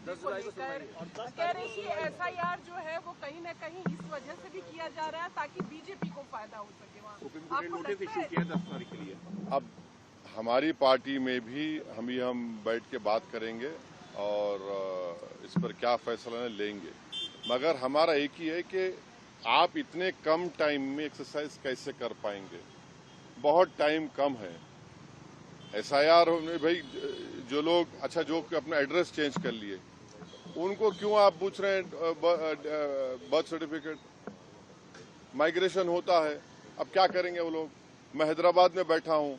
मुद्दे को लेकर कह रही कि एसआईआर जो है वो कहीं न कहीं इस वजह से भी किया जा रहा है ताकि बीजेपी को फायदा हो सके। वहाँ आपको लगता है? अब हमारी पार्टी में भी हम बैठ के बात करेंगे और इस पर क्या फैसला लेंगे, मगर हमारा एक ही है कि आप इतने कम टाइम में एक्सरसाइज कैसे कर पाएंगे। बहुत टाइम कम है। एसआईआर में भाई जो लोग जो अपना एड्रेस चेंज कर लिए उनको क्यों आप पूछ रहे हैं बर्थ सर्टिफिकेट? माइग्रेशन होता है, अब क्या करेंगे वो लोग? मैं हैदराबाद में बैठा हूं,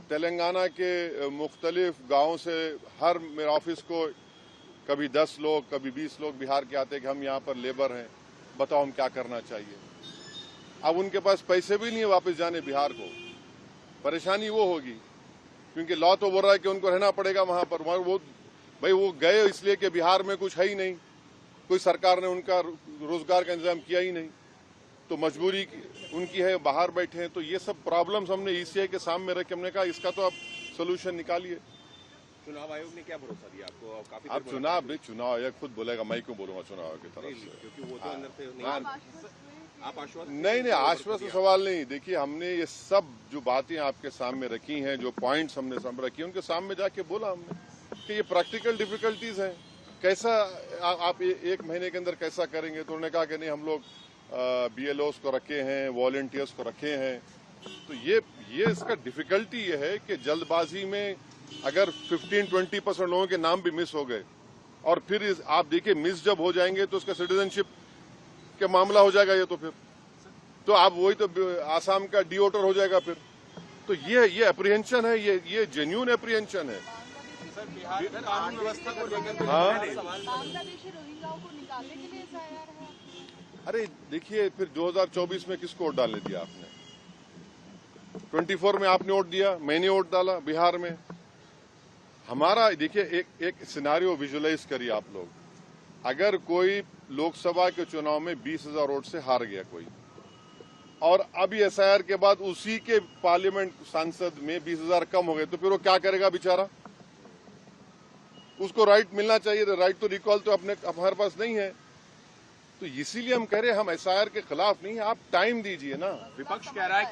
तेलंगाना के मुख्तलिफ गांवों से हर मेरे ऑफिस को कभी 10 लोग कभी 20 लोग बिहार के आते हैं कि हम यहाँ पर लेबर हैं, बताओ हम क्या करना चाहिए। अब उनके पास पैसे भी नहीं है वापस जाने बिहार को। परेशानी वो होगी क्योंकि लॉ तो बोल रहा है कि उनको रहना पड़ेगा वहां पर। वो गए इसलिए कि बिहार में कुछ है ही नहीं, कोई सरकार ने उनका रोजगार का इंतजाम किया ही नहीं, तो मजबूरी उनकी है, बाहर बैठे हैं। तो ये सब प्रॉब्लम्स हमने ईसीआई के सामने रखे, हमने कहा इसका तो आप सोल्यूशन निकालिए। चुनाव आयोग ने क्या भरोसा दिया आपको? काफी आप चुनाव आयोग खुद बोलेगा, मैं क्यों बोलूंगा चुनाव आयोग की तरफ से? क्योंकि वो तो अंदर से आप आश्वस्त नहीं, आश्वस्त सवाल नहीं। देखिए, हमने ये सब जो बातें आपके सामने रखी हैं, जो पॉइंट्स हमने सामने रखी, उनके सामने जाके बोला हमने कि ये प्रैक्टिकल डिफिकल्टीज हैं, कैसा आप एक महीने के अंदर कैसा करेंगे। तो उन्होंने कहा कि नहीं, हम लोग BLOs को रखे हैं, वॉलंटियर्स को रखे हैं। तो ये इसका डिफिकल्टी ये है कि जल्दबाजी में अगर 15-20% लोगों के नाम भी मिस हो गए और फिर आप देखिए मिस जब हो जाएंगे तो उसका सिटीजनशिप के मामला हो जाएगा। ये तो आप वही तो आसाम का डिओटर हो जाएगा फिर। तो ये अप्रीहेंशन है, ये जेन्युइन अप्रीहेंशन है। कानून व्यवस्था को लेकर बांग्लादेशी रोहिंग्याओं को निकालने के लिए एसआईआर है। अरे देखिए, फिर 2024 में किसको वोट डालने दिया आपने? 24 में आपने वोट दिया, मैंने वोट डाला बिहार में। हमारा देखिए, एक सिनारियो विजुअलाइज करिए आप लोग। अगर कोई लोकसभा के चुनाव में 20,000 वोट से हार गया कोई, और अभी एसआईआर के बाद उसी के पार्लियामेंट सांसद में 20,000 कम हो गए, तो फिर वो क्या करेगा बेचारा? उसको राइट मिलना चाहिए। राइट तो रिकॉल तो हमारे पास नहीं है। तो इसीलिए हम कह रहे हैं हम एसआईआर के खिलाफ नहीं है, आप टाइम दीजिए ना। विपक्ष कह रहा है